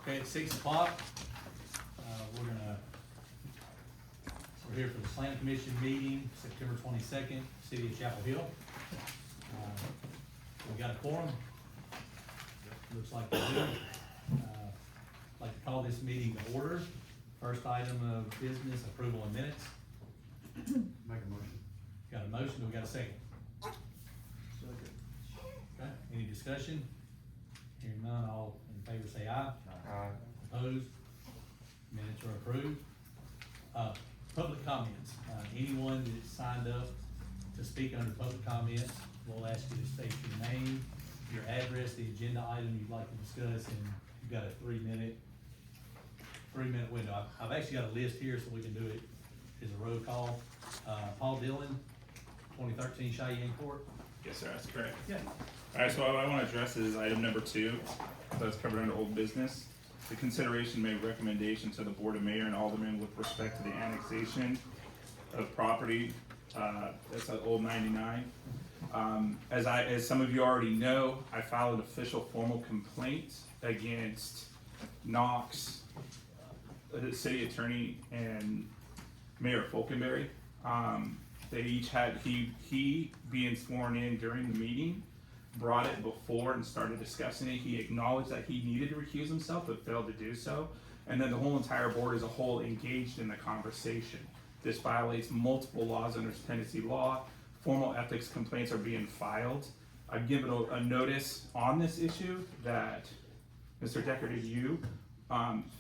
Okay, it's 6 o'clock. We're here for the Slant Commission meeting, September 22nd, City of Chapel Hill. We got a quorum. Looks like we do. Like to call this meeting to order. First item of business, approval of minutes. Make a motion. Got a motion, do we got a second? Okay, any discussion? Hearing none, all in favor say aye. Aye. Opposed? Minutes are approved. Public comments. Anyone that signed up to speak under public comments, we'll ask you to state your name, your address, the agenda item you'd like to discuss, and you've got a three-minute window. I've actually got a list here so we can do it as a roll call. Paul Dillon, 2013 Cheyenne Court. Yes, sir, that's correct. Yeah. Alright, so what I wanna address is item number 2, that's covered under old business. The consideration made recommendation to the Board of Mayor and Aldermen with respect to the annexation of property, that's at Old 99. As some of you already know, I filed an official formal complaint against Knox, the city attorney, and Mayor Falkenberry. They each had, he being sworn in during the meeting, brought it before and started discussing it. He acknowledged that he needed to recuse himself, but failed to do so. And then the whole entire board as a whole engaged in the conversation. This violates multiple laws under Tennessee law. Formal ethics complaints are being filed. I've given a notice on this issue that Mr. Deckert, you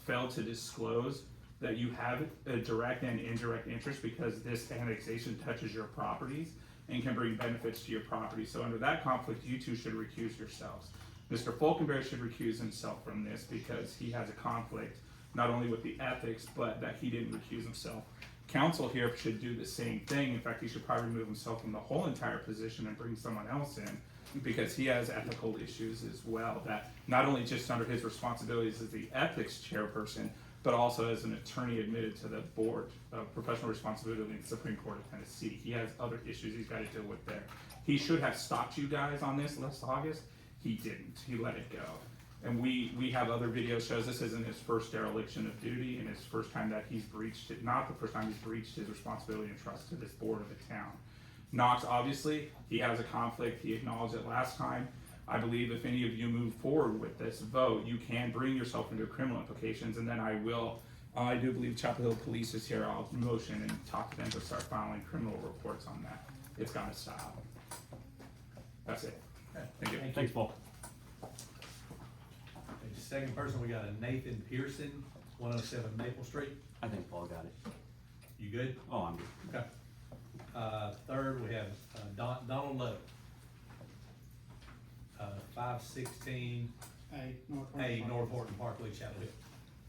failed to disclose that you have a direct and indirect interest because this annexation touches your properties and can bring benefits to your property. So under that conflict, you two should recuse yourselves. Mr. Falkenberry should recuse himself from this because he has a conflict, not only with the ethics, but that he didn't recuse himself. Council here should do the same thing. In fact, he should probably remove himself from the whole entire position and bring someone else in because he has ethical issues as well, that not only just under his responsibilities as the ethics chairperson, but also as an attorney admitted to the board of professional responsibility in the Supreme Court of Tennessee. He has other issues he's got to deal with there. He should have stopped you guys on this last August. He didn't. He let it go. And we have other video shows. This isn't his first dereliction of duty and his first time that he's breached it, not the first time he's breached his responsibility and trust to this board of the town. Knox, obviously, he has a conflict. He acknowledged it last time. I believe if any of you move forward with this vote, you can bring yourself into criminal implications, and then I do believe Chapel Hill Police is here. I'll motion and talk to them to start filing criminal reports on that. It's gotta stop. That's it. Thank you. Thanks, Paul. Okay, second person, we got a Nathan Pearson, 107 Maple Street. I think Paul got it. You good? Oh, I'm good. Okay. Third, we have Donald Lowe. 516 North Horton Parkway, Chapel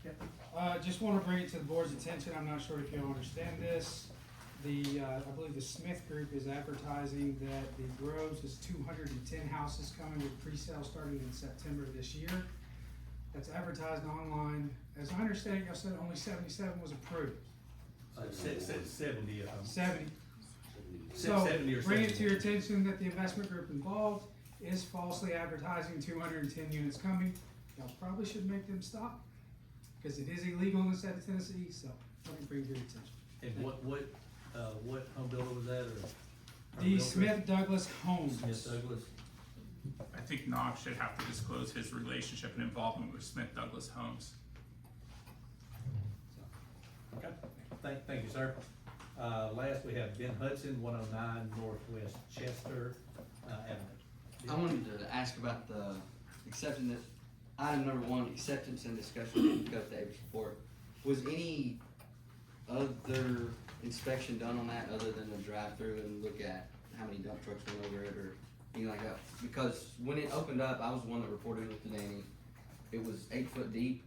Hill. Just want to bring it to the board's attention. I'm not sure if you all understand this. I believe the Smith Group is advertising that the Groves is 210 houses coming with pre-sale starting in September of this year. That's advertised online. As I understand it, y'all said only 77 was approved. 70 of them. 70. 70 or So bring it 70. to your attention that the investment group involved is falsely advertising 210 units coming. Y'all probably should make them stop because it is illegal in the state of Tennessee. So let me bring it to your attention. And what home builder was that, or? The Smith Douglas Homes. Smith Douglas. I think Knox should have to disclose his relationship and involvement with Smith Douglas Homes. Okay, thank you, sir. Last, we have Ben Hudson, 109 Northwest Chester Avenue. I wanted to ask about the acceptance, item number 1, acceptance and discussion of the Heathcoat Davis Report. Was any other inspection done on that other than the drive through and look at how many dump trucks went over it or anything like that? Because when it opened up, I was the one that reported it to Danny. It was 8 foot deep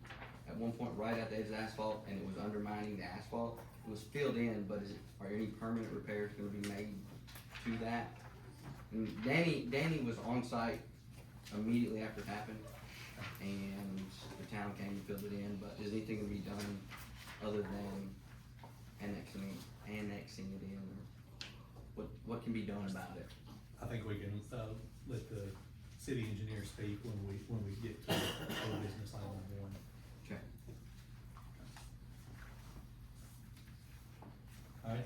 at one point right at the edge of the asphalt, and it was undermining the asphalt. It was filled in, but are any permanent repairs going to be made to that? And Danny was on site immediately after it happened, and the town came and filled it in. But is anything going to be done other than annexing it in, or what can be done about it? I think we can let the city engineer speak when we get to the business item number 1.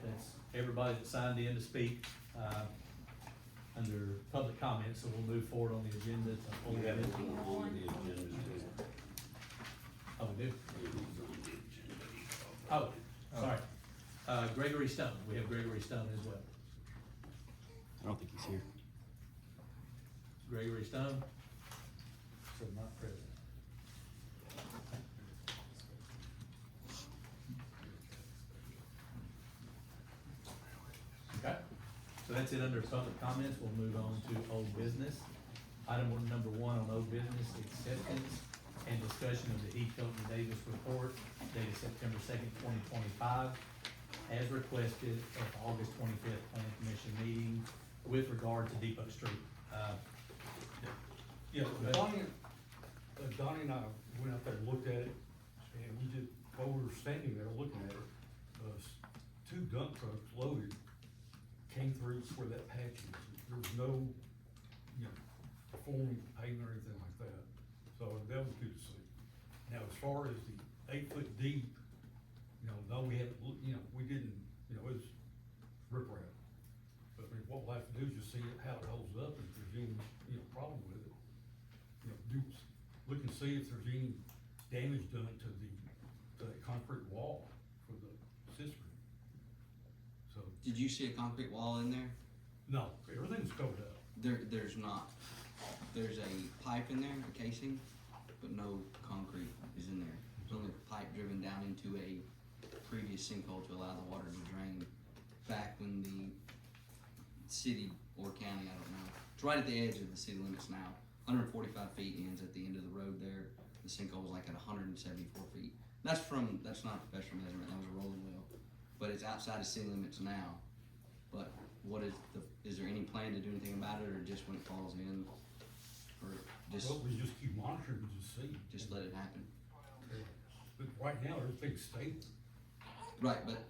that's everybody that signed in to speak, under public comment, so we'll move forward on the agenda to hold We have it. one on the agenda too. Oh, we do? It is on the agenda. Oh, sorry. Gregory Stone, we have Gregory Stone as well. I don't think he's here. Gregory Stone, so not present. Okay, so that's it under public comments, we'll move on to old business. Item number one on old business, acceptance and discussion of the Heathcoat Davis Report dated September 2nd, 2025, as requested at the August 25th Planning Commission meeting with regard to Depot Street. Yeah, Go ahead. Donnie and I went out there and looked at it, and we just, while we were standing there looking at it, two dump trucks loaded came through where that patch is. There was no, you know, forming pavement or anything like that, so that was good to see. Now, as far as the 8 foot deep, you know, no, we haven't, you know, we didn't, you know, it's riprap. But I mean, what we'll have to do is just see how it holds up, and if there's any, you know, problem with it. You know, look and see if there's any damage done to the concrete wall for the cistern. So, Did you see a concrete wall in there? no, everything's covered up. There's not. There's a pipe in there, a casing, but no concrete is in there. There's only a pipe driven down into a previous sinkhole to allow the water to drain back when the city or county, I don't know. It's right at the edge of the city limits now. 145 feet ends at the end of the road there. The sinkhole was like at 174 feet. That's not a professional measurement, that was a rolling wheel. But it's outside of city limits now. But is there any plan to do anything about it, or just when it falls in? Or just Well, we just keep monitoring and just see. let it happen? But right now, everything's stable. Right, but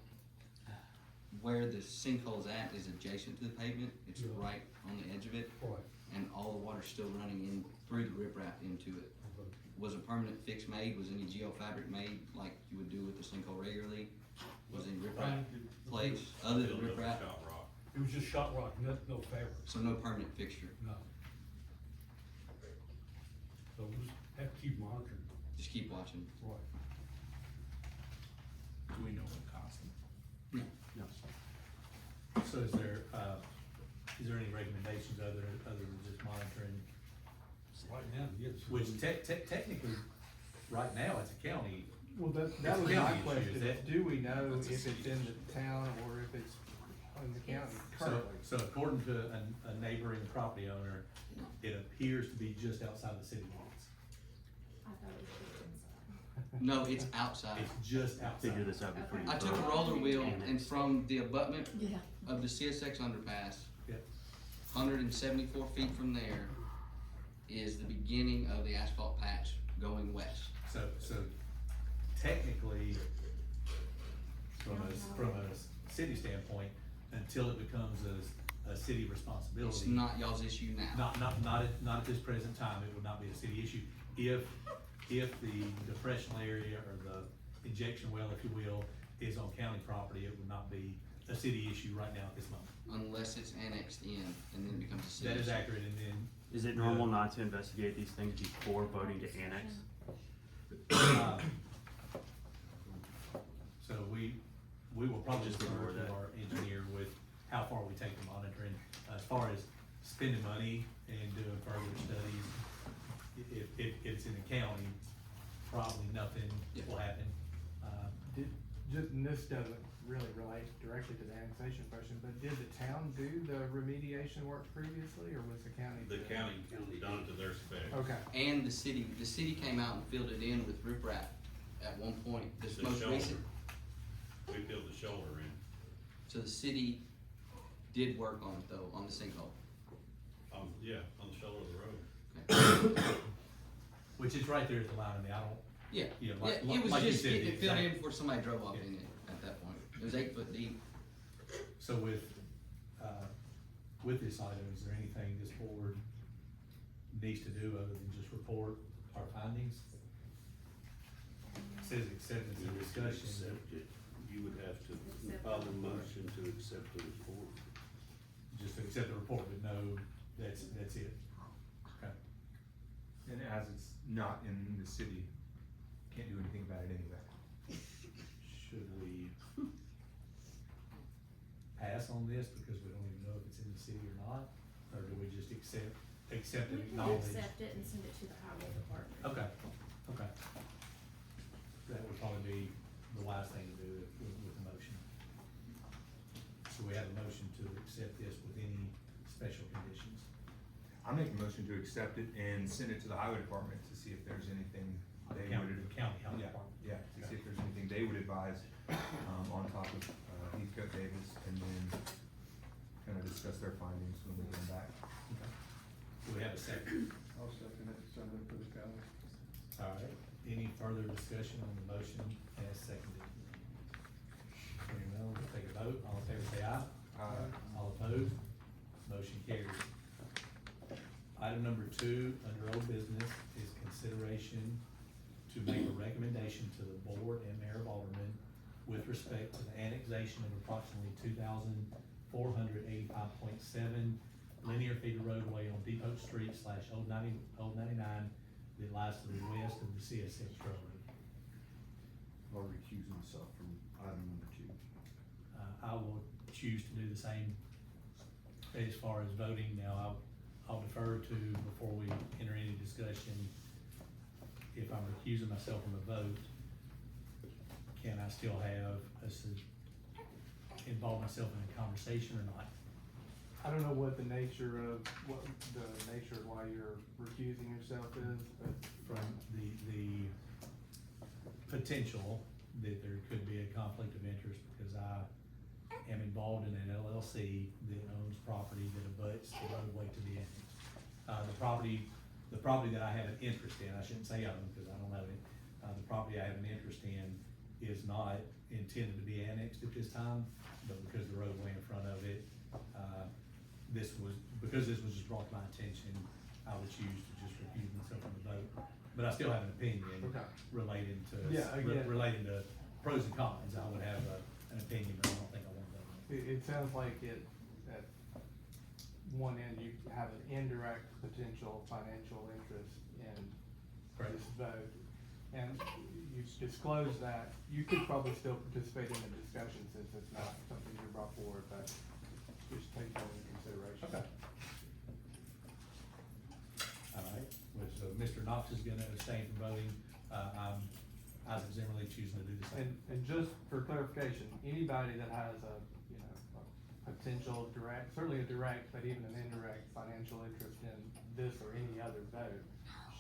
where the sinkhole's at is adjacent to the pavement, it's Yeah. right on the edge of it, Right. and all the water's still running in through the riprap into it. Okay. Was a permanent fix made? Was any geofabric made like you would do with the sinkhole regularly? Was any riprap placed other than riprap? It was just shot rock, no fabric, So no permanent fixture, no. So we just have to keep monitoring. just keep watching. Right. Do we know what cost them? No. No. So is there any recommendations other than just monitoring? Right now, yes. Which technically, right now, it's a county. Well, that It's was county my issue, question, is that- do we know That's a if city it's in the town or if it's in the county So, currently? so according to a neighboring property owner, it appears to be just outside the city limits. I thought it was just inside. No, it's outside. It's just outside. Figure this out before you. I took a vote. roller wheel and from the abutment Yeah. of the CSX underpass, Yeah. 174 feet from there is the beginning of the asphalt patch going west. So technically, from a city standpoint, until it becomes a city responsibility. It's not y'all's issue now. Not at this present time, it would not be a city issue. If the depressional area or the injection well, if you will, is on county property, it would not be a city issue right now at this moment. Unless it's annexed in and then becomes a city That is issue. accurate, and then. Is it normal not to investigate these things before voting to annex? So we will probably Just defer ignore to that. our engineer with how far we take the monitoring. As far as spending money and doing further studies, if it's in the county, probably nothing will happen. And this doesn't really relate directly to the annexation question, but did the town do the remediation work previously, or was the county? The county done to their spec. Okay, And the city came out and filled it in with riprap at one point, this The most shoulder. recent. We filled the shoulder in. So the city did work on it though, on the sinkhole. Yeah, on the shoulder of the road. Okay. Which is right there at the line, I mean, I don't, Yeah, Yeah, yeah, like- it was like you just said, getting it filled in exact- before somebody drove off Yeah. in it at that point. It was 8 foot deep. so with this item, is there anything this board needs to do other than just report our findings? It says acceptance and discussion. Accept it. You would have to Accept file the a report. motion to accept the report. Just to accept the report, but no, that's it. Okay. And as it's not in the city, can't do anything about it anyway. Should we pass on this because we don't even know if it's in the city or not? Or do we just accept We and can acknowledge? accept it and send it to the highway department. Okay, okay. That would probably be the wise thing to do with the motion. So we have a motion to accept this with any special conditions. I make a motion to accept it and send it to the highway department to see if there's anything they County would. highway Yeah, department. yeah, to see if there's anything they would advise, on top of, Heathcoat Davis, and then kind of discuss their findings when we get back. Okay. Do we have a second? I'll second it, send it to the county. All right, any further discussion on the motion as seconded? Hearing none, we'll take a vote, all in favor say aye. All opposed, motion carries. Item number 2, under old business, is consideration to make a recommendation to the board and mayor of Alderman with respect to the annexation of approximately 2,485.7 linear feet of roadway on Depot Street / Old 99 that lies to the west of the CS6 Railroad. I'll recuse myself from item number 2. I will choose to do the same as far as voting. Now, I'll defer to, before we enter any discussion, if I'm recusing myself from a vote, can I still have involve myself in a conversation or not? I don't know what the nature of why you're recusing yourself is, but. From the potential that there could be a conflict of interest because I am involved in an LLC that owns property that abuts the roadway to the annex. The property that I have an interest in, I shouldn't say own because I don't know it, the property I have an interest in is not intended to be annexed at this time, but because the roadway in front of it, because this was just brought to my attention, I would choose to just recuse myself from the vote. But I still have an opinion Okay. relating to, Yeah, again. relating to pros and cons. I would have an opinion, but I don't think I want to vote. It sounds like at one end, you have an indirect potential financial interest in Correct. this vote. And you disclose that, you could probably still participate in the discussion since it's not something you brought forward, but just take that into consideration. Okay. All right, so Mr. Knox is gonna abstain from voting. I'm Isaac Zimmerly choosing to do the same. And just for clarification, anybody that has a potential direct, certainly a direct, but even an indirect financial interest in this or any other vote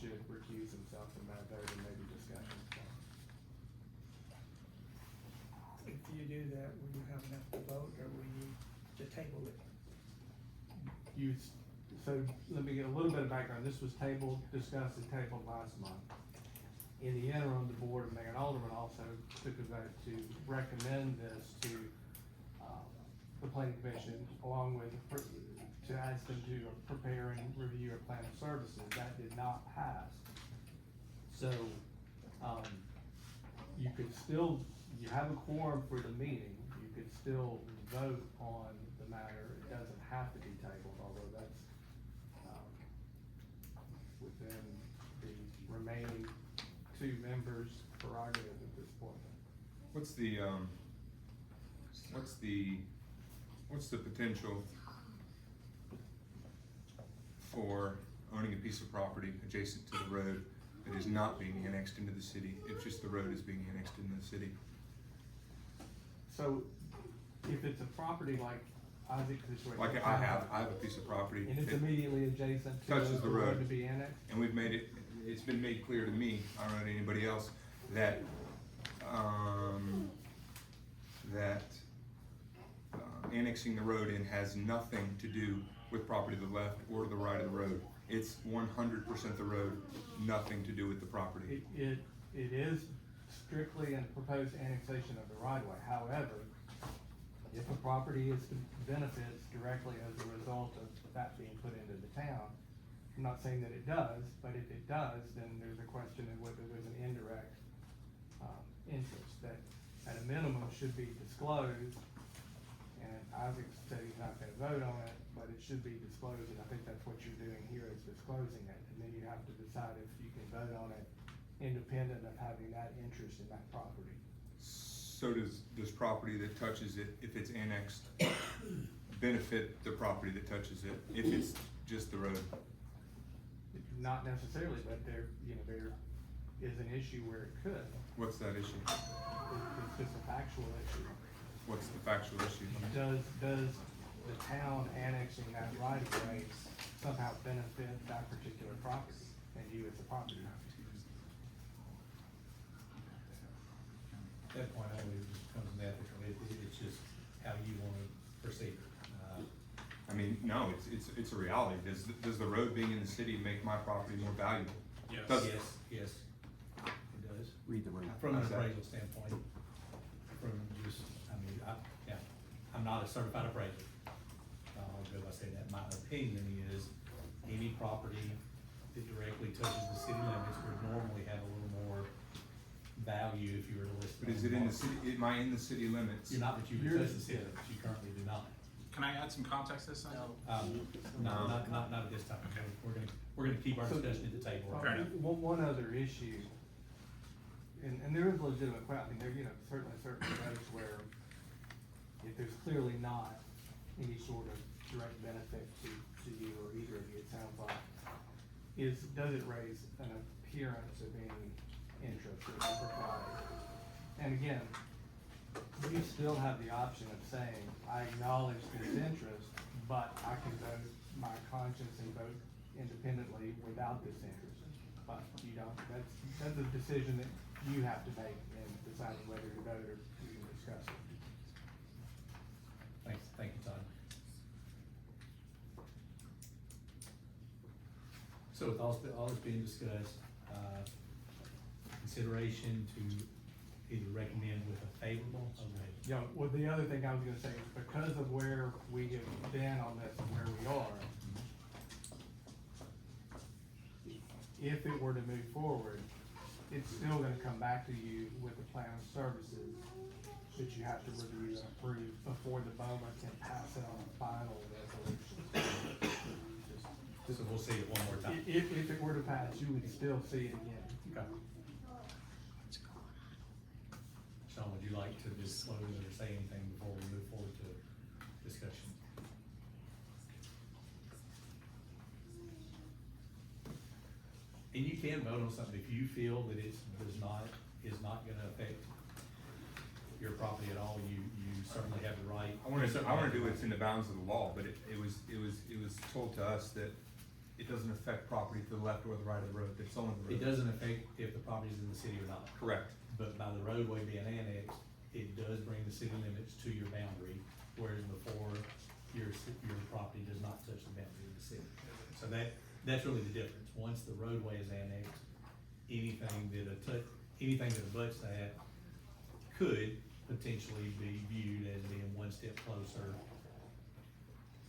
should recuse himself from that vote and maybe discussion. If you do that, will you have enough to vote, or will you to table it? So let me get a little bit of background. This was discussed and tabled last month. In the interim, the board of mayor and alderman also took a vote to recommend this to, the planning commission, along with, to ask them to prepare and review a plan of services. That did not pass. So, you could still, you have a quorum for the meeting, you could still vote on the matter. It doesn't have to be tabled, although that's, within the remaining 2 members' prerogative at this point. What's the potential for owning a piece of property adjacent to the road that is not being annexed into the city? It's just the road is being annexed into the city. So, if it's a property like Isaac's situation. Like I have a piece of property. And it's It immediately adjacent to touches the road. to be annexed? And we've made it, it's been made clear to me, I don't know to anybody else, that, annexing the road in has nothing to do with property to the left or to the right of the road. It's 100% the road, nothing to do with the property. It is strictly a proposed annexation of the right of way. However, if a property is to benefits directly as a result of that being put into the town, I'm not saying that it does, but if it does, then there's a question of whether there's an indirect interest that at a minimum should be disclosed. And Isaac said he's not gonna vote on it, but it should be disclosed, and I think that's what you're doing here is disclosing it. And then you have to decide if you can vote on it independent of having that interest in that property. So does property that touches it, if it's annexed, benefit the property that touches it, if it's just the road? Not necessarily, but there is an issue where it could. What's that issue? It's just a factual issue. What's the factual issue? Does the town annexing that right of way somehow benefit that particular property and you as a property owner? At that point, I believe it just becomes an ethical, it's just how you wanna proceed. I mean, no, it's a reality. Does the road being in the city make my property more valuable? Yes. Does- Yes, it does. Read the room. From an How's that? appraisal standpoint, I'm not a certified appraiser. I'll go by saying that. My opinion is any property that directly touches the city limits would normally have a little more value if you were to list it. But is it in the city, am I in the city limits? You're not, but you would touch the city limits, you currently do not. Can I add some context to this? No. No, not at this time. Okay. We're gonna keep our discussion at the table. Fair enough. One other issue, and there is legitimate, I mean, there, certainly certain roads where if there's clearly not any sort of direct benefit to you or either of you, it sounds like, does it raise an appearance of any interest or impropriety? And again, you still have the option of saying, I acknowledge this interest, but I can vote my conscience and vote independently without this interest. But you don't, that's a decision that you have to make in deciding whether to vote or you can discuss it. Thank you, Todd. So with all this being discussed, consideration to either recommend with a favorable or negative. Yeah, well, the other thing I was gonna say is because of where we have been on this and where we are, if it were to move forward, it's still gonna come back to you with a plan of services that you have to review and approve before the BOMA can pass it on a final resolution. So we'll see it one more time. If it were to pass, you would still see it again. Okay. Sean, would you like to disclose or say anything before we move forward to discussion? And you can vote on something if you feel that is not gonna affect your property at all, you certainly have the right. I wanna do what's in the bounds of the law, but it was told to us that it doesn't affect property to the left or the right of the road, it's only the road. It doesn't affect if the property's in the city or not. Correct. But by the roadway being annexed, it does bring the city limits to your boundary, whereas before, your property does not touch the boundary of the city. So that's really the difference. Once the roadway is annexed, anything that abuts that could potentially be viewed as being one step closer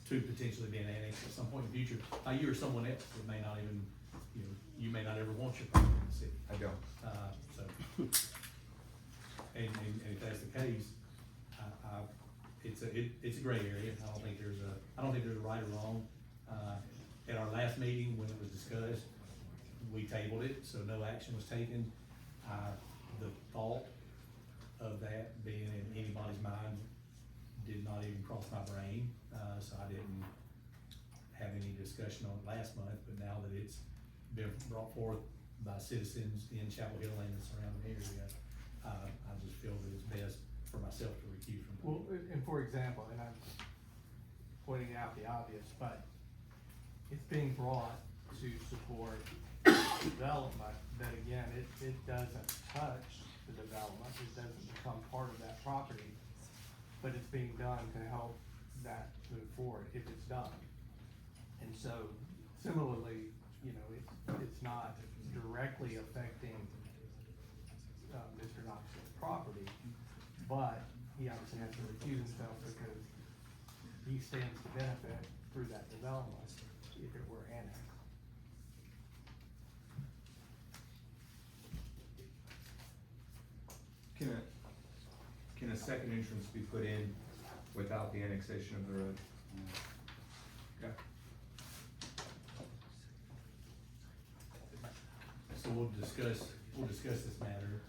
to potentially being annexed at some point in the future by you or someone else that may not even, you may not ever want your property in the city. I don't. And if that's the case, it's a gray area. I don't think there's a right or wrong. At our last meeting, when it was discussed, we tabled it, so no action was taken. The thought of that being in anybody's mind did not even cross my brain, so I didn't have any discussion on it last month, but now that it's been brought forth by citizens in Chapel Hill and the surrounding area, I just feel that it's best for myself to recuse from. Well, and for example, and I'm pointing out the obvious, but it's being brought to support development, that again, it doesn't touch the development, it doesn't become part of that property, but it's being done to help that move forward if it's done. And so similarly, it's not directly affecting Mr. Knox's property, but he obviously has to recuse himself because he stands to benefit through that development if it were annexed. Can a second entrance be put in without the annexation of the road. Okay. So we'll discuss this matter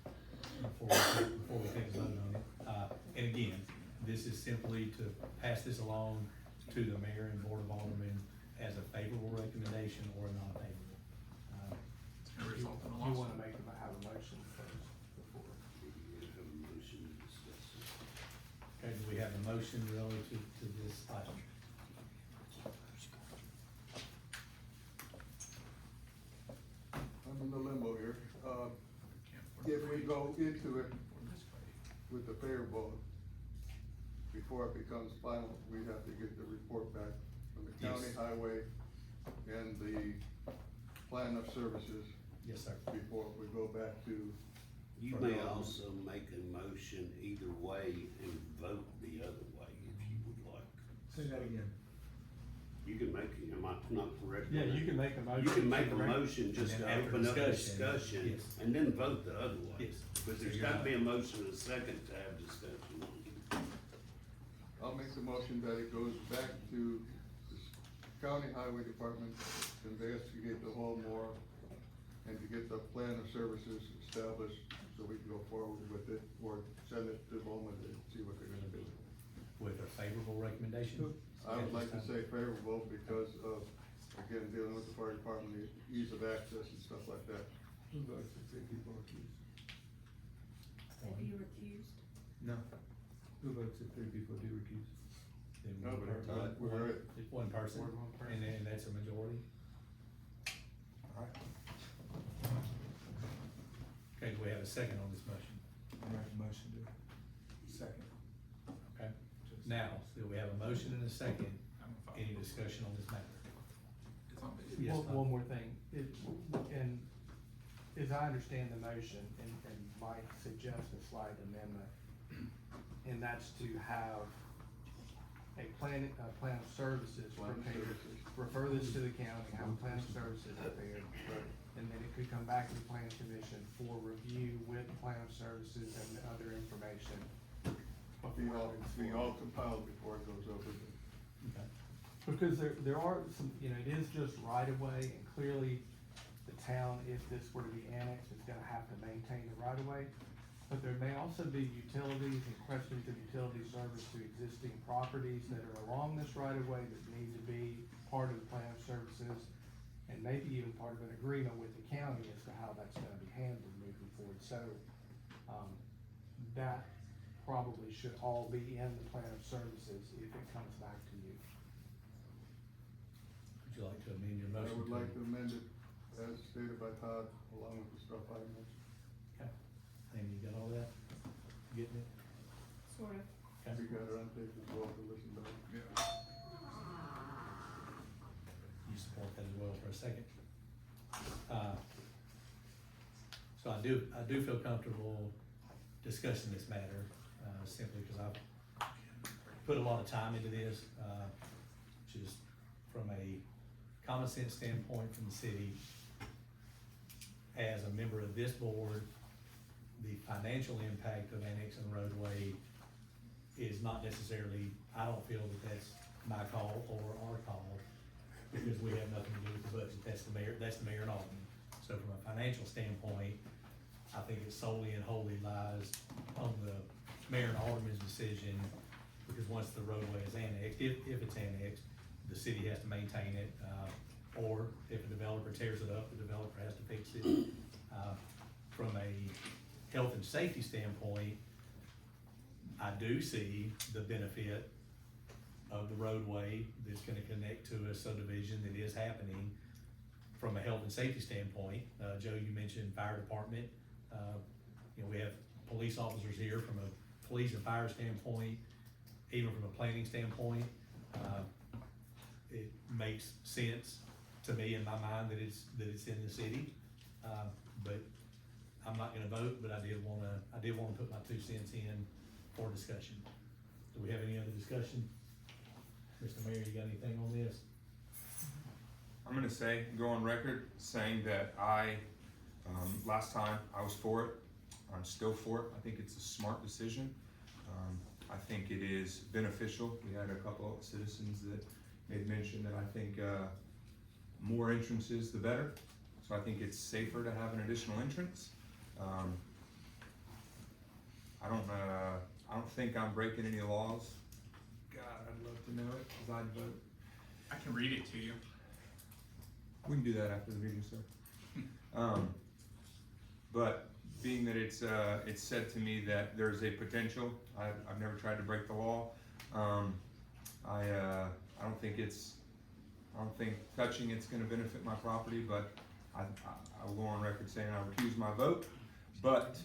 before we take a vote on it. And again, this is simply to pass this along to the mayor and board of aldermen as a favorable recommendation or a non-favorable. You wanna have a motion first before. Okay, do we have a motion relative to this item? I'm in the limbo here. If we go into it with the favorable, before it becomes final, we have to get the report back from the county Yes. highway and the plan of services Yes, sir. before we go back to. You may also make a motion either way and vote the other way if you would like. Say that again. You can make, am I not correct? Yeah, you can make a motion. You can make a to rec- motion just And to then after open up discussion, discussion yes. and then vote the other way. Yes. But there's So gotta you're be a motion and a second to have discussion on it. I'll make the motion that it goes back to the county highway department to investigate the hole more and to get the plan of services established so we can go forward with it or send it to Bowman to see what they're gonna do. With a favorable recommendation? I would like to say favorable because of, again, dealing with the fire department, the ease of access and stuff like that. Who votes if 3 people are accused? Have you recused? No. Who votes if 3 people do recuse? Then No, one but per- we're at- one person, One person. and then that's a majority. Alright. Okay, do we have a second on this motion? I make a motion to second. Okay, now, do we have a motion and a second? Any discussion on this matter? Yes, Tom. One more thing, and as I understand the motion, and Mike suggests a slight amendment, and that's to have a plan of services Plan of prepared. services. Refer this to the county, have a plan of services prepared, and then it could come back to the plan commission for review with plan of services and other information. Be all compiled before it goes over to. Okay. Because there are some, it is just right of way, and clearly the town, if this were to be annexed, is gonna have to maintain the right of way. But there may also be utilities and questions of utility service to existing properties that are along this right of way that need to be part of the plan of services, and maybe even part of an agreement with the county as to how that's gonna be handled moving forward. So, that probably should all be in the plan of services if it comes back to you. Would you like to amend your I motion? would like to amend it as stated by Todd, along with the stuff I mentioned. Okay, Amy, you got all that? Getting it? Sort of. Okay. We got it on tape as well to listen to. You support that as well for a second? So I do feel comfortable discussing this matter, simply because I've put a lot of time into this, just from a common sense standpoint from the city. As a member of this board, the financial impact of annexing the roadway is not necessarily, I don't feel that that's my call or our call, because we have nothing to do with the budget, that's the mayor and alderman. So from a financial standpoint, I think it solely and wholly lies on the mayor and alderman's decision, because once the roadway is annexed, if it's annexed, the city has to maintain it, or if a developer tears it up, the developer has to fix it. From a health and safety standpoint, I do see the benefit of the roadway that's gonna connect to a subdivision that is happening. From a health and safety standpoint, Joe, you mentioned fire department, we have police officers here. From a police and fire standpoint, even from a planning standpoint, it makes sense to me in my mind that it's in the city. But I'm not gonna vote, but I did wanna put my 2 cents in for discussion. Do we have any other discussion? Mr. Mayor, you got anything on this? I'm gonna go on record saying that last time I was for it, I'm still for it. I think it's a smart decision. I think it is beneficial. We had a couple of citizens that made mention that I think, more entrances the better. So I think it's safer to have an additional entrance. I don't think I'm breaking any laws. God, I'd love to know it, cause I'd vote. I can read it to you. We can do that after the meeting, sir. But being that it's said to me that there's a potential, I've never tried to break the law. I don't think touching it's gonna benefit my property, but I will go on record saying I recuse my vote, but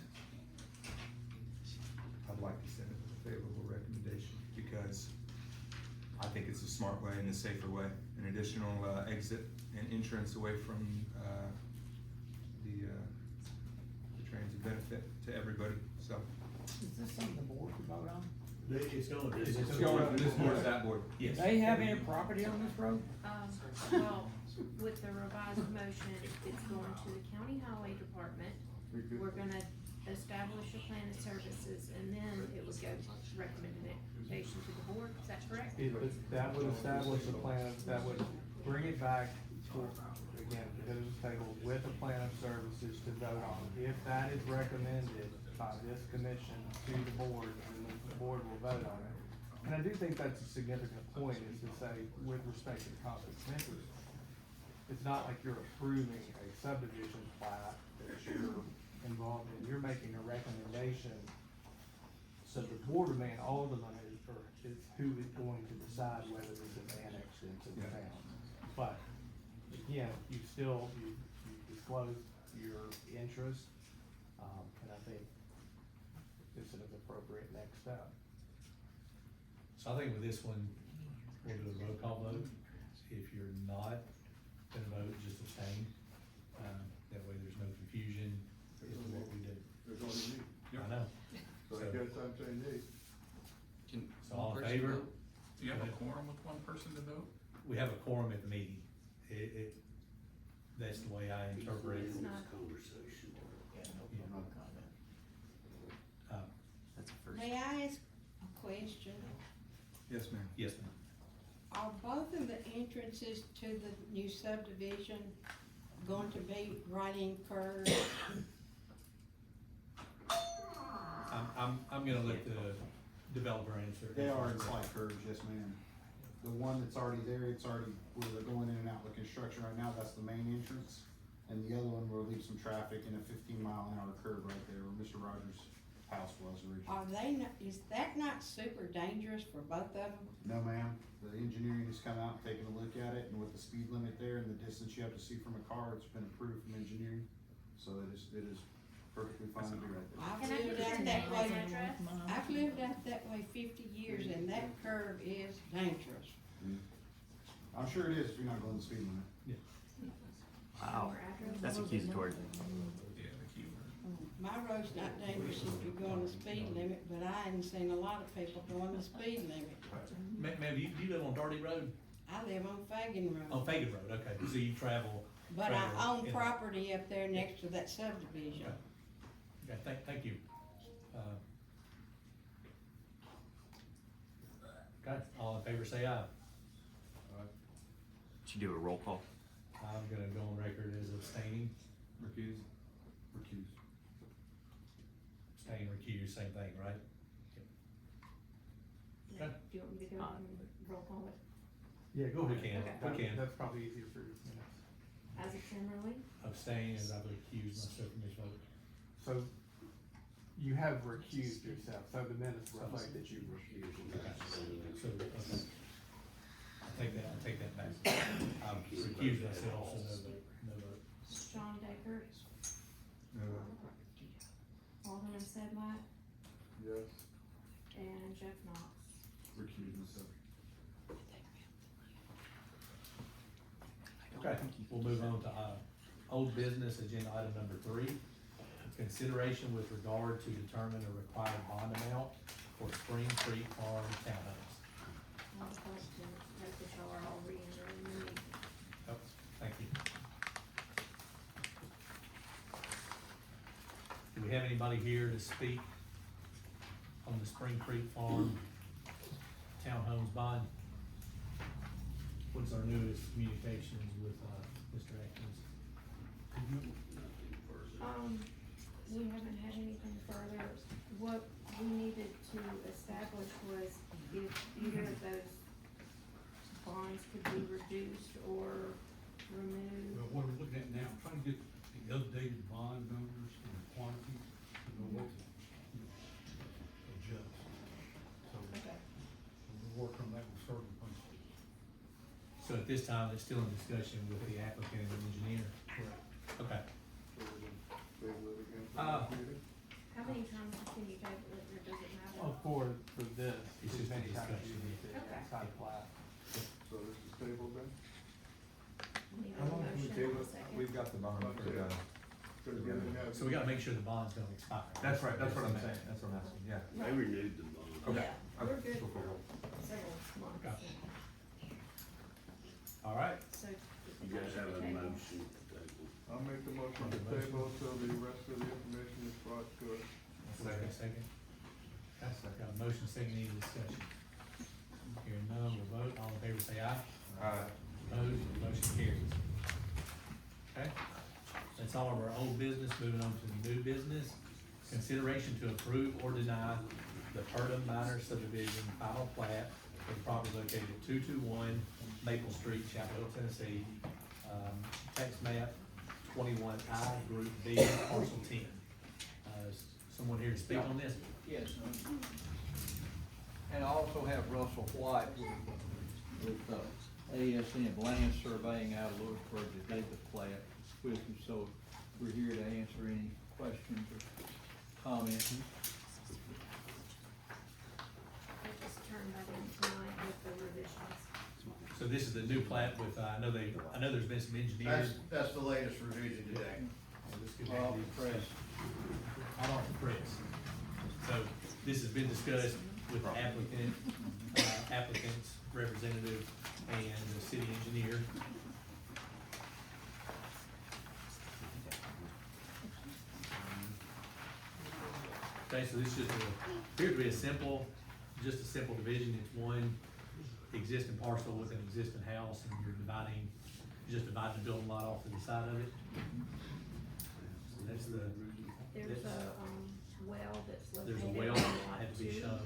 I'd like to send it with a favorable recommendation because I think it's a smart way and a safer way, an additional exit and entrance away from the transit benefit to everybody, so. Is this something the board could vote on? It's going to be. It's going from this board to that board. Yes. Do they have any property on this road? Well, with the revised motion, it's going to the county highway department. We're gonna establish a plan of services, and then it would go recommendation to the board, is that correct? That would establish a plan, that would bring it back for, again, to go to the table with a plan of services to vote on. If that is recommended by this commission to the board, then the board will vote on it. And I do think that's a significant point, is to say, with respect to conflict of interest, it's not like you're approving a subdivision plat that you're involved in, you're making a recommendation. So the board of Maine Alderman is who is going to decide whether this is annexed into the town. But again, you disclose your interest, and I think this is an appropriate next step. So I think with this one, we'll do a roll call vote. If you're not gonna vote, just abstain. That way there's no confusion as to what we do. There's only me, I know. so I guess I'm saying nay. So all in favor? Do you have a quorum with one person to vote? We have a quorum at the meeting. That's the way I interpret it. It's not. Conversation. That's a first. May I ask a question? Yes, ma'am. Yes, ma'am. Are both of the entrances to the new subdivision going to be right-in curves? I'm gonna let the developer answer. They are in slight curves, yes ma'am. The one that's already there, it's already, where they're going in and out with construction right now, that's the main entrance. And the other one will leave some traffic in a 15-mile-an-hour curve right there where Mr. Rogers' house was originally. Are they not, is that not super dangerous for both of them? No ma'am, the engineering has come out and taken a look at it, and with the speed limit there and the distance you have to see from a car, it's been approved from engineering. So it is perfectly fine to be right there. I've Can I lived get out your that name way, and address? I've lived out that way 50 years, and that curve is dangerous. I'm sure it is if you're not going the speed limit. Wow, that's accusatory. Yeah, the keyword. My road's not dangerous if you're going the speed limit, but I haven't seen a lot of people going the speed limit. Ma'am, you live on Darty Road? I live on Fagan Road. On Fagan Road, okay, so you travel. But I travel own in- property up there next to that subdivision. Okay, thank you. Okay, all in favor say aye. Should do a roll call. I'm gonna go on record as abstaining. Recused? Recused. Abstain, recuse, same thing, right? Do you want me to go and roll call it? Yeah, go We ahead. can, we can. That's probably easier for you. As a Timberley? Abstain as I've recused myself from this vote. So you have recused yourself, so the minutes reflect that you recused. So, okay. I take that back. I've recused myself, so no vote. Sean Deckert, No. Alderman Sedlack, Yes. and Jeff Knox. Recuse myself. Okay, we'll move on to, old business, agenda item number 3. Consideration with regard to determine a required bond amount for Spring Creek Farm Townhomes. I was supposed to note that y'all are all re-entering the meeting. Oh, thank you. Do we have anybody here to speak on the Spring Creek Farm townhomes bond. What's our newest communications with, Mr. Atkins? We haven't had anything further. What we needed to establish was if either of those bonds could be reduced or removed. Well, what we're looking at now, trying to get the updated bond numbers and the quantities, to know what to, adjust. So, Okay. we'll work on that with certain principles. So at this time, it's still in discussion with the applicant and engineer? Correct. Okay. So we're gonna table it again for Uh, next meeting? How many times can you table it, or does it matter? Oh, for this, It's as just a many times as you discussion. need to, Okay. inside the plat. So this is tabled then? Need How a long can we motion table and a it? second? We've got the bond for the, Cause we didn't have. So we gotta make sure the bonds don't expire. that's right, that's what I'm saying, that's what I'm asking, yeah. They renewed the bond. Okay. Yeah, we're good Go for for it. several months. Okay. All right, So. You gotta have a table. motion to table. I'll make the motion to table till the rest of the information is brought to us. second. Okay, got a motion, second, any discussion? Hearing none, we'll vote, all in favor say aye. Opposed, motion carries. Okay, that's all of our old business, moving on to the new business. Consideration to approve or deny the Purdom Minor Subdivision final plat for the property located at 221 Maple Street, Chapel Hill, Tennessee. Tax map 21I, Group B, parcel 10. Someone here to speak on this? Yes, and I also have Russell White with ASN Land Surveying out of Lewisburg that did the plat with him, so we're here to answer any questions or comments. I just turned that in tonight with the revisions. So this is the new plat with, I know there's been some engineers. That's the latest revision today. Let's get back to these. Press. Hold on, Chris. So this has been discussed with the applicant, applicant's representative and the city engineer. Okay, so this just appears to be just a simple division. It's one existing parcel with an existing house, and you're just dividing the building lot off to the side of it. So that's There's a, well that's located there's a on well lot that had to be 2 shown.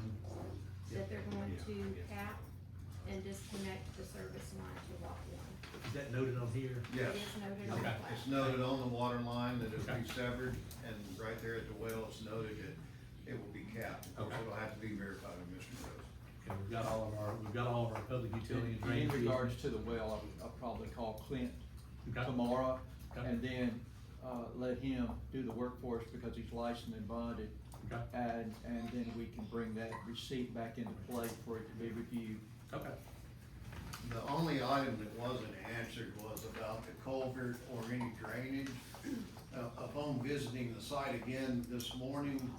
that they're going to cap and disconnect the service line to lot 1. Is that noted on here? It is noted on the Okay. plat. It's noted on the water line that it'll Okay. be severed, and right there at the well, it's noted that it will be capped. Of course, Okay. it'll have to be verified with Mr. Rose. Okay, we've got all of our public utility and In drainage. regards to the well, I'll probably call Clint Okay. tomorrow, Okay. and then, let him do the work for us because he's licensed and bonded. Okay. And then we can bring that receipt back into play for it to be reviewed. Okay. The only item that wasn't answered was about the culvert or any drainage. Upon visiting the site again this morning,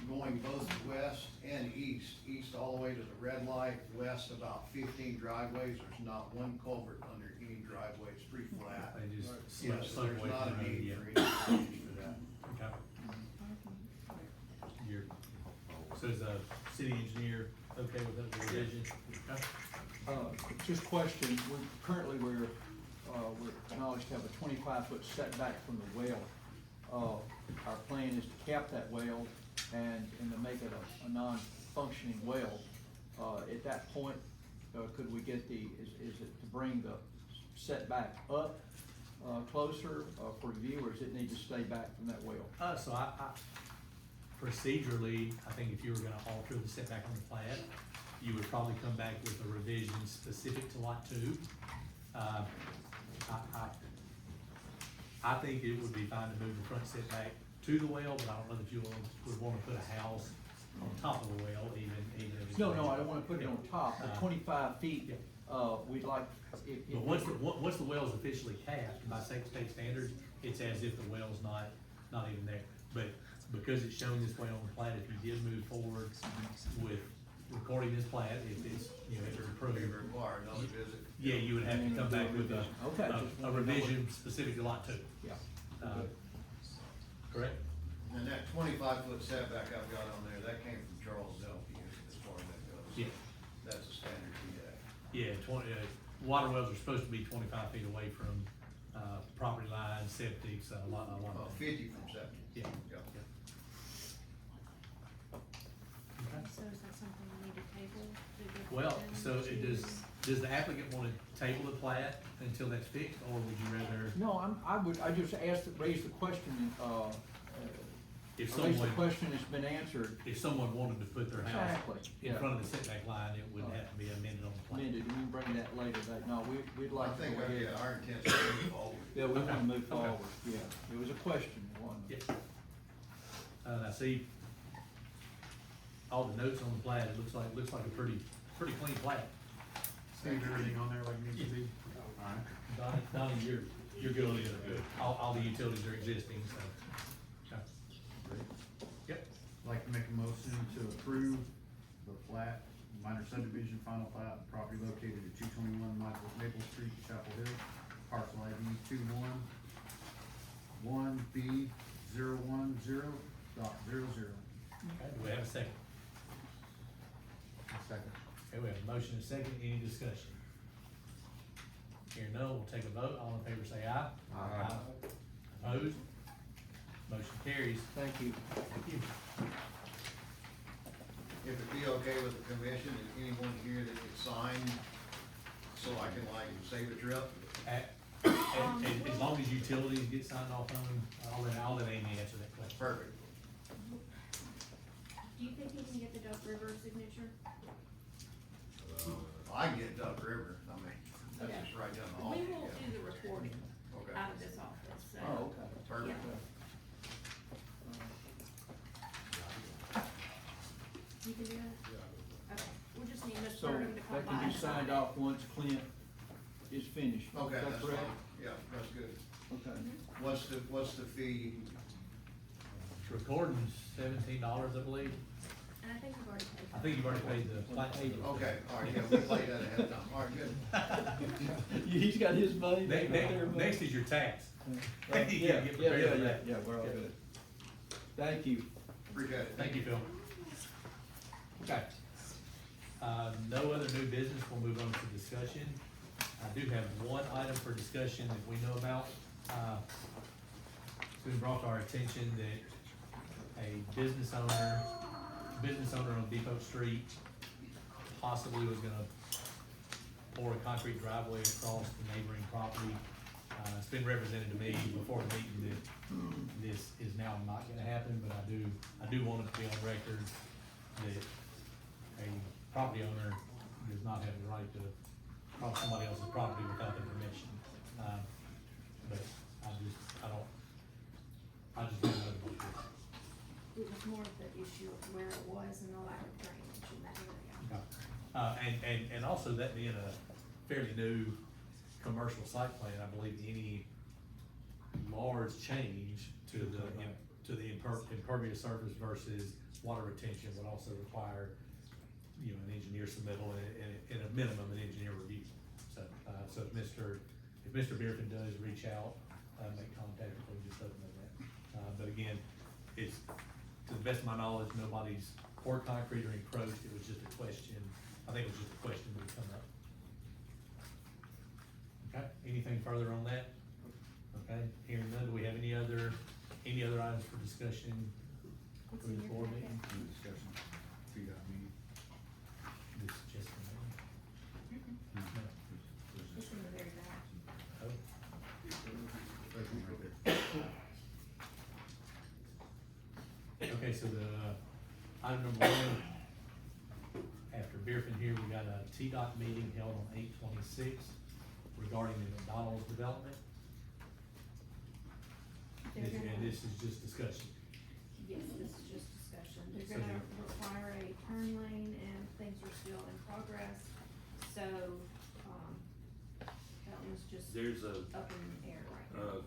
going both west and east all the way to the red light, west about 15 driveways, there's not one culvert under any driveway, it's pretty flat. They just Yes, slip there's away not from a the road, need yeah. for any drainage for that. Okay. You're, so is the city engineer okay with that revision? Okay. Just question, we're acknowledged to have a 25-foot setback from the well. Our plan is to cap that well and to make it a non-functioning well. At that point, could we get is it to bring the setback up, closer, for review, or does it need to stay back from that well? So I procedurally, I think if you were gonna alter the setback on the plat, you would probably come back with a revision specific to lot 2. I think it would be fine to move the front setback to the well, but I don't know that you would wanna put a house on top of the well, even if. No, I don't wanna put it on top, but 25 feet, Yeah. we'd like. But once the well's officially capped by state standards, it's as if the well's not even there. But because it's shown this way on the plat, if you did move forward with recording this plat, if it's approved. Required, another visit. Yeah, you would have to come back with Okay. a revision specific to lot 2. Yeah. Correct? And that 25-foot setback I've got on there, that came from Charles Delphi as far as that goes. Yeah. That's a standard TDEC. Yeah, water wells are supposed to be 25 feet away from, property lines, septics, a lot of Oh, things. 50 from septic. Yeah. Yep. Okay. So is that something we need to table? to get Well, them so to- does the applicant wanna table the plat until that's fixed, or would you rather, No, I just raised the question, if I raised the someone, question, it's been answered, if someone wanted to put their house Exactly, in yeah. front of the setback line, it would have to be amended on the plat? amended, we can bring that later, but no, we'd I like to think, go ahead. our intent is to move forward. Yeah, we wanna Okay, move okay. forward, yeah, it was a question, one. Yeah. I see all the notes on the plat, it looks like a pretty clean plat. Save everything on there like it needs to be? Alright. Donnie, you're good, all the utilities are existing, so. Okay. Yep, I'd like to make a motion to approve the plat, minor subdivision, final plat, property located at 221 Maple Street, Chapel Hill, parcel ID 211B010.00. okay, do we have a second? Second. Okay, we have a motion and a second, any discussion? Hearing none, we'll take a vote, all in favor say aye. Aye. Opposed? Motion carries. Thank you. Thank you. If it be okay with the commission, is anyone here that could sign so I can like save a trip? And as long as utilities get signed off on them, I'll let Amy answer that question. Perfect. Do you think he can get the Duck River signature? I can get Duck River, I mean, that's Okay. just right down the hall. We will do the recording Okay. out of this office, so. Oh, okay. Perfect. You can do it? Okay, we'll just need Ms. So Burnham to come that by can and be sign signed it. off once Clint is finished. Okay, Is that that's correct? fine. Yeah, that's good. Okay. What's the fee? Recording's $17, I believe. And I think you've already paid. I think you've already paid the plat fee. Okay, all right, yeah, we played that ahead of time. All right, good. He's got his money. Next is your tax. Yeah, You yeah, gotta get prepared for yeah, that. yeah, we're all good. Thank you. Appreciate it. Thank you, Phil. Okay. No other new business, we'll move on to discussion. I do have one item for discussion that we know about. It's been brought to our attention that a business owner on Depot Street possibly was gonna pour a concrete driveway across the neighboring property. It's been represented to me before the meeting that this is now not gonna happen, but I do want it to be on record that a property owner does not have the right to cross somebody else's property without their permission. But I just don't know about this. It was more of the issue of where it was and the lack of drainage in that area. And also that being a fairly new commercial site plan, I believe any large change to the impervious surface versus water retention would also require, you know, an engineer submittal and a minimum, an engineer review. So if Mr. Beerfin does reach out, make contact, we can just let them know that. But again, it's, to the best of my knowledge, nobody's poured concrete or encroached, it was just a question, I think it was just a question that would come up. Okay, anything further on that? Okay, hearing none, do we have any other items for discussion? What's Moving in your forward, packet? meeting? Discussion. Feed out meeting. This is just a minute. No. It's in the very back. Oh. Okay, so the, item number one, after Beerfin here, we got a TDOT meeting held on 8/26 regarding the McDonald's development. They're gonna- And this is just discussion. Yes, this is just discussion. They're So gonna you- require a turn lane and things are still in progress, so, that was just There's a, up in the air right now.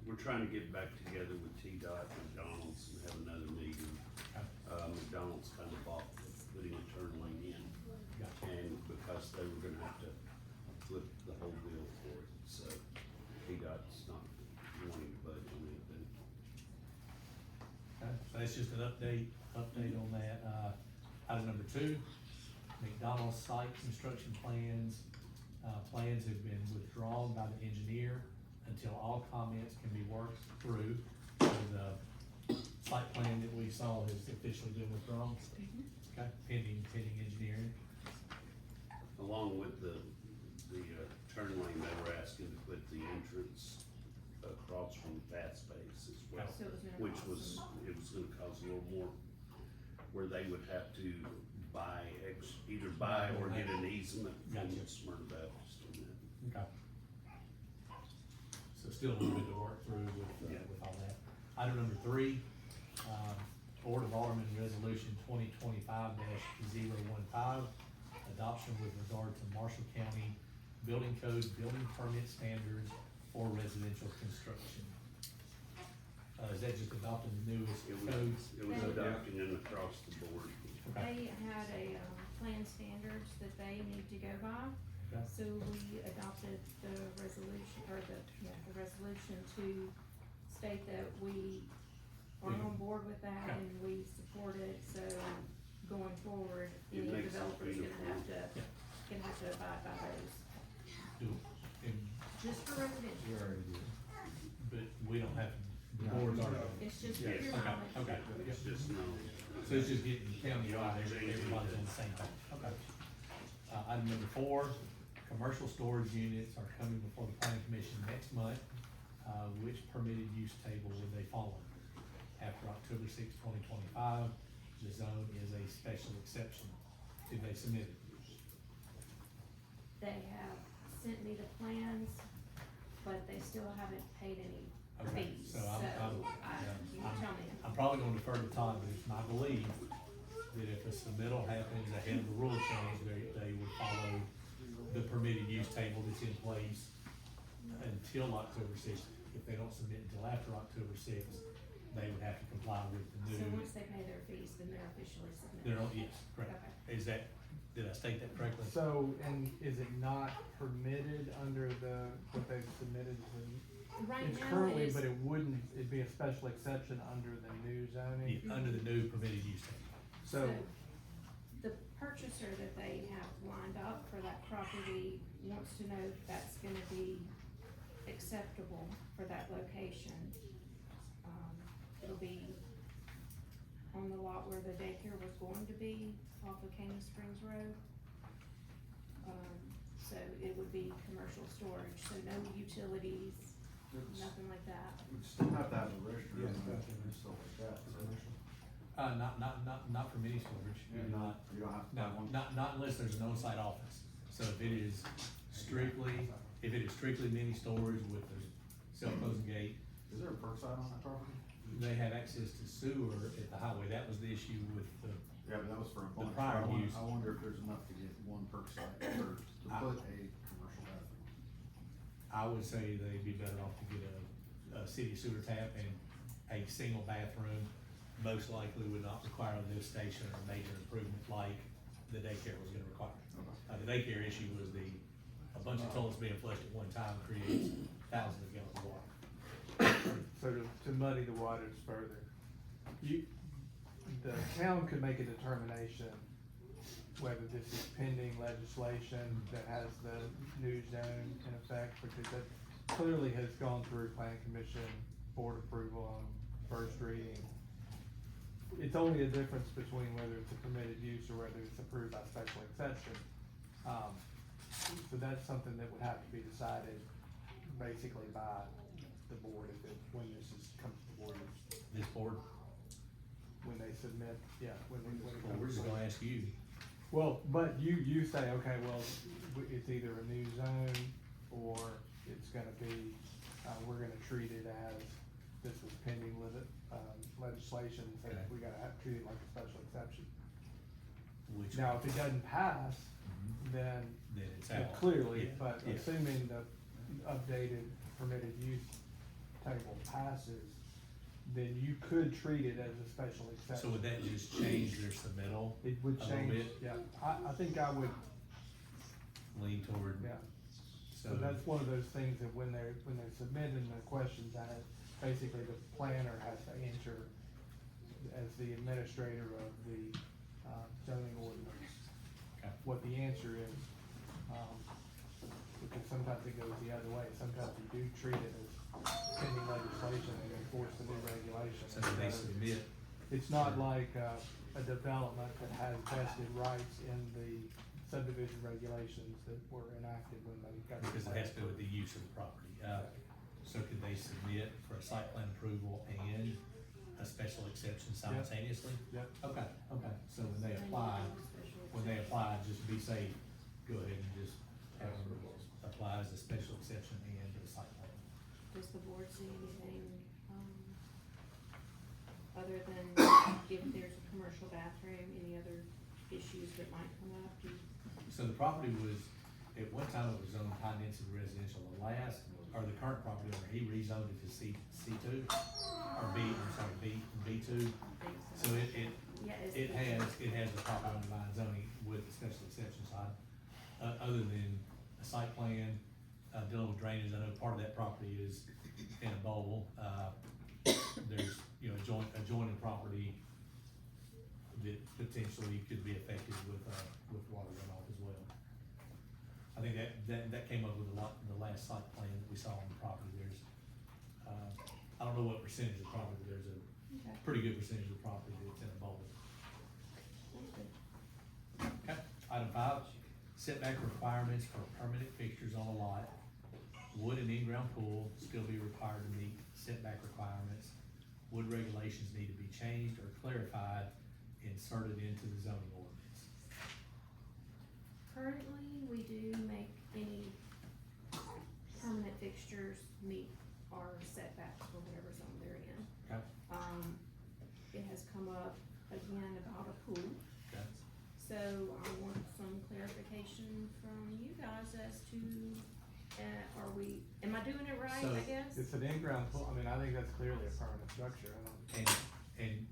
we're trying to get back together with TDOT, McDonald's, and have another meeting. McDonald's kind of bought putting a turn lane in, and because they were gonna have to flip the whole bill for it, so TDOT's not wanting to budge on anything. that's just an update on that. Item number 2, McDonald's site construction plans. Plans have been withdrawn by the engineer until all comments can be worked through. So the site plan that we saw has officially been withdrawn. Okay, pending engineering. Along with the turn lane, they were asking to put the entrance across from the path space as well. So it was gonna Which cost was, some. it was gonna cost a little more, where they would have to buy either buy or get an easement from Gotcha. Smyrna Baptist on that. Okay. So still a little bit to work through with all that. Item number 3, Board of Alderman Resolution 2025-015, adoption with regard to Marshall County Building Code building permit standards for residential construction. Is that just adopting the newest codes? It was adopting them across the board. Okay. They had a, plan standards that they need to go by. Okay. So we adopted the resolution, or the resolution to state that we are on board with that Okay. and we support it, so going forward, It any makes it developer's beautiful. gonna have to abide by those, Do, and, just for residential. but we don't have, the board's already. It's just for Yes, your okay, knowledge. okay. It's just no. So it's just getting county-wide, everybody's on the same page, okay. Item number 4, commercial storage units are coming before the planning commission next month. Which permitted use table would they fall under? After October 6, 2025, the zone is a special exception. Did they submit it? They have sent me the plans, but they still haven't paid any Okay, fees, so I'm, you tell me. I'm probably gonna defer to Todd, but it's my belief that if a submittal happens ahead of the rule change, they would follow the permitted use table that's in place until October 6th. If they don't submit until after October 6th, they would have to comply with the So new. once they pay their fees, then they're officially submitted. They're on, yes, correct. Okay. Is that, did I state that correctly? So, and is it not permitted under what they've submitted as Right it's now it currently, is, but it wouldn't, it'd be a special exception under the new zoning? Yeah, under the new permitted use table. So, the purchaser that they have lined up for that property wants to know if that's gonna be acceptable for that location. It'll be on the lot where the daycare was going to be, off of Caney Springs Road. So it would be commercial storage, so no utilities, nothing like that. We'd still have to have a restroom and stuff like that, commercial. Not for mini storage. You don't have to No, have one. not unless there's an on-site office. So if it is strictly mini storage with the self-closing gate, Is there a perk side on that property? they have access to sewer at the highway. That was the issue with the, Yeah, but that was for a bunch. prior use. I wonder if there's enough to get one perk side or to put a commercial bathroom. I would say they'd be better off to get a city sewer tap and a single bathroom. Most likely would not require a lift station or a major improvement like the daycare was gonna require. The daycare issue was a bunch of toilets being flushed at one time creates thousands of gallons of water. so to muddy the waters further, the town could make a determination whether this is pending legislation that has the new zone in effect, because that clearly has gone through planning commission, board approval on first reading. It's only a difference between whether it's a permitted use or whether it's approved by special exception. So that's something that would have to be decided basically by the board when this comes to the board, This board, when they submit, yeah, when it well, comes. we're just gonna ask you. Well, but you say, okay, well, it's either a new zone or it's gonna be, we're gonna treat it as this was pending legislation, so Okay. we gotta treat it like a special exception. Which, Now, if it doesn't pass, then it's out. clearly, Yeah, but yeah. assuming the updated permitted use table passes, then you could treat it as a special exception. So would that just change their submittal? It would a little change, bit? yeah, I think I would, Lean toward, yeah. so So that's one of those things that when they're submitting the questions, that basically the planner has to answer as the administrator of the zoning ordinance, Okay. what the answer is. Because sometimes it goes the other way. Sometimes you do treat it as pending legislation and enforce the new regulations. So they submit. It's not like a development that has vested rights in the subdivision regulations that were enacted when they got. Because it has to do with the use of the property. So could they submit for a site plan approval and a special exception simultaneously? Yep. Okay, okay, so when they apply, just be safe, go ahead and just have them apply as a special exception and a site plan. Does the board see anything, other than if there's a commercial bathroom, any other issues that might come up? So the property was, at one time it was zoned high density residential, the current property owner, he rezoned it to C2, or B2. So it has the proper underlying zoning with the special exception side. Other than a site plan, dealing with drainage, I know part of that property is in a bowl. There's, adjoining property that potentially could be affected with water runoff as well. I think that came up with the last site plan that we saw on the property. There's, I don't know what percentage of the property, but there's a pretty good percentage of the property that's in a bowl. Okay, item 5, setback requirements for permanent fixtures on a lot. Would an in-ground pool still be required to meet setback requirements? Would regulations need to be changed or clarified, inserted into the zoning ordinance? Currently, we do make any permanent fixtures meet our setbacks for whatever zone they're in. Okay. It has come up again about a pool. Okay. So I want some clarification from you guys as to, am I doing it right, So I guess? It's an in-ground pool. I mean, I think that's clearly a permanent structure. I don't. And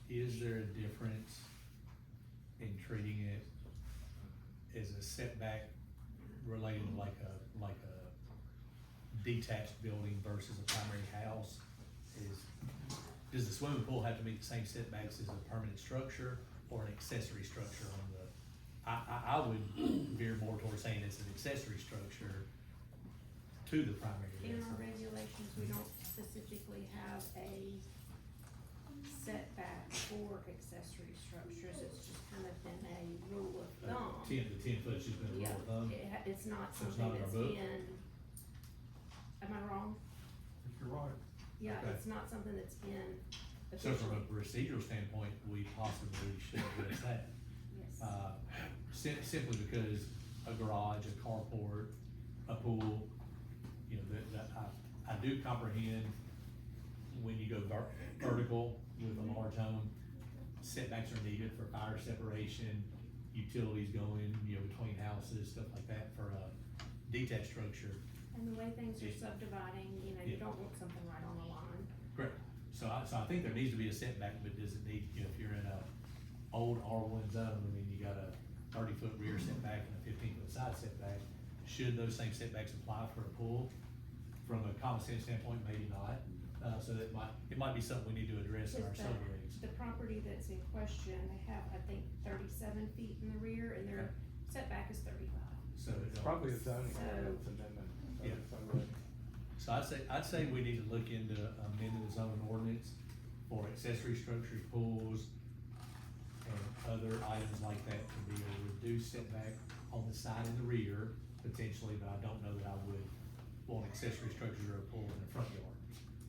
is there a difference in treating it as a setback related to like a detached building versus a primary house? Does the swimming pool have to meet the same setbacks as a permanent structure or an accessory structure on the? I would veer more towards saying it's an accessory structure to the primary In residence. our regulations, we don't specifically have a setback for accessory structures, it's just kind of been a rule of thumb. The 10 foot's just been a rule of thumb. It's not So it's something not in our that's book? been, am I wrong? You're right. Yeah, Okay. it's not something that's been So from a officially, procedural standpoint, we possibly should address that. yes. Simply because a garage, a carport, a pool, I do comprehend when you go vertical with a large home, setbacks are needed for fire separation, utilities going, between houses, stuff like that. For a detached structure, And the way things are subdividing, you don't want something right on the line. correct. So I think there needs to be a setback, but does it need, if you're in a old R1 zone, you got a 30-foot rear setback and a 15-foot side setback, should those same setbacks apply for a pool? From a common sense standpoint, maybe not. So it might be something we need to address in our Because subregs. the property that's in question, they have, I think, 37 feet in the rear, and their setback is 35. So It's probably a zoning So- ordinance amendment. Yeah. So I'd say we need to look into amending the zoning ordinance for accessory structures, pools, and other items like that to be a reduced setback on the side and the rear, potentially, but I don't know that I would want accessory structures or a pool in the front yard.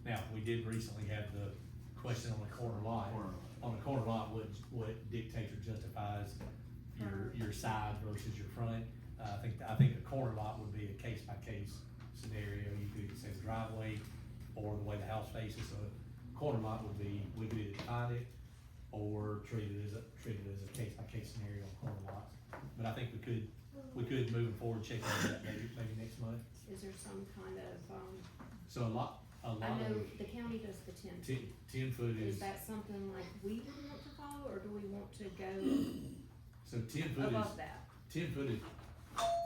Now, we did recently have the question on the corner lot. On the corner lot, what dictates or justifies your side versus your front? I think the corner lot would be a case-by-case scenario. You could say the driveway or the way the house faces. So a corner lot would be, we could either define it or treat it as a case-by-case scenario on corner lots. But I think we could moving forward, check on that maybe next month. Is there some kind of, So a lot I know of the county does the 10 feet. 10 foot Is is, that something like we would want to follow, or do we want to go so 10 foot is, above that? 10 foot is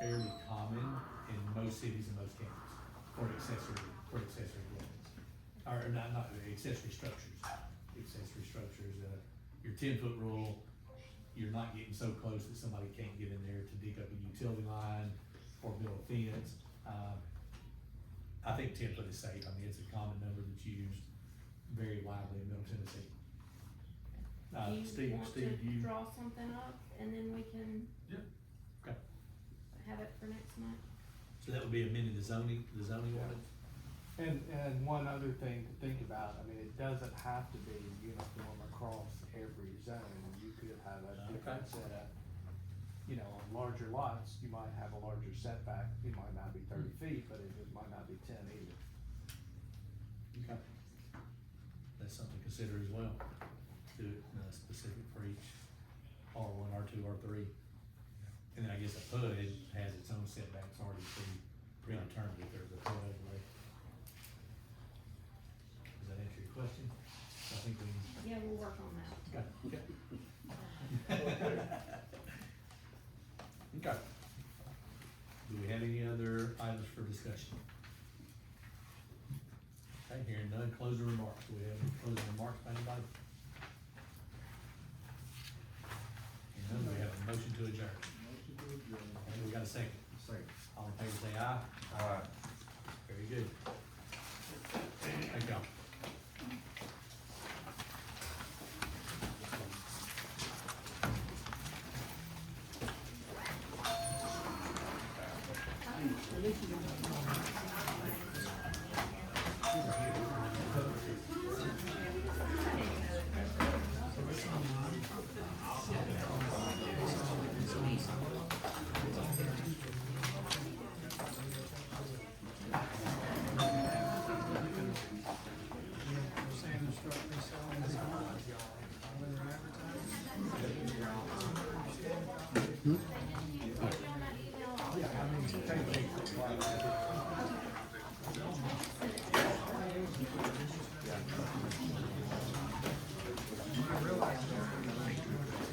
fairly common in most cities and most counties for accessory buildings. Or not accessory structures. Accessory structures, 10-foot rule, you're not getting so close that somebody can't get in there to dig up a utility line or build a fence. I think 10 foot is safe. I mean, it's a common number that's used very widely in Middle Tennessee. Do Steve, you want do to you? draw something up and then we can Yeah. Okay. have it for next month? So that would be amending the zoning ordinance? And one other thing to think about, I mean, it doesn't have to be uniform across every zone. You could have a different setup. You know, on larger lots, you might have a larger setback, it might not be 30 feet, but it might not be 10 either. Okay. That's something to consider as well. Do it specific for each R1, R2, R3. And then I guess a PUD has its own setbacks already predetermined if there's a PUD overlay. Does that answer your question? I think we. Yeah, we'll work on that. Okay. Okay. Do we have any other items for discussion? Okay, hearing none, closing remarks. Do we have any closing remarks by anybody? Hearing none, we have a motion to adjourn. Okay, we got a second. Second. All in favor say aye. Aye. Very good. Thank y'all.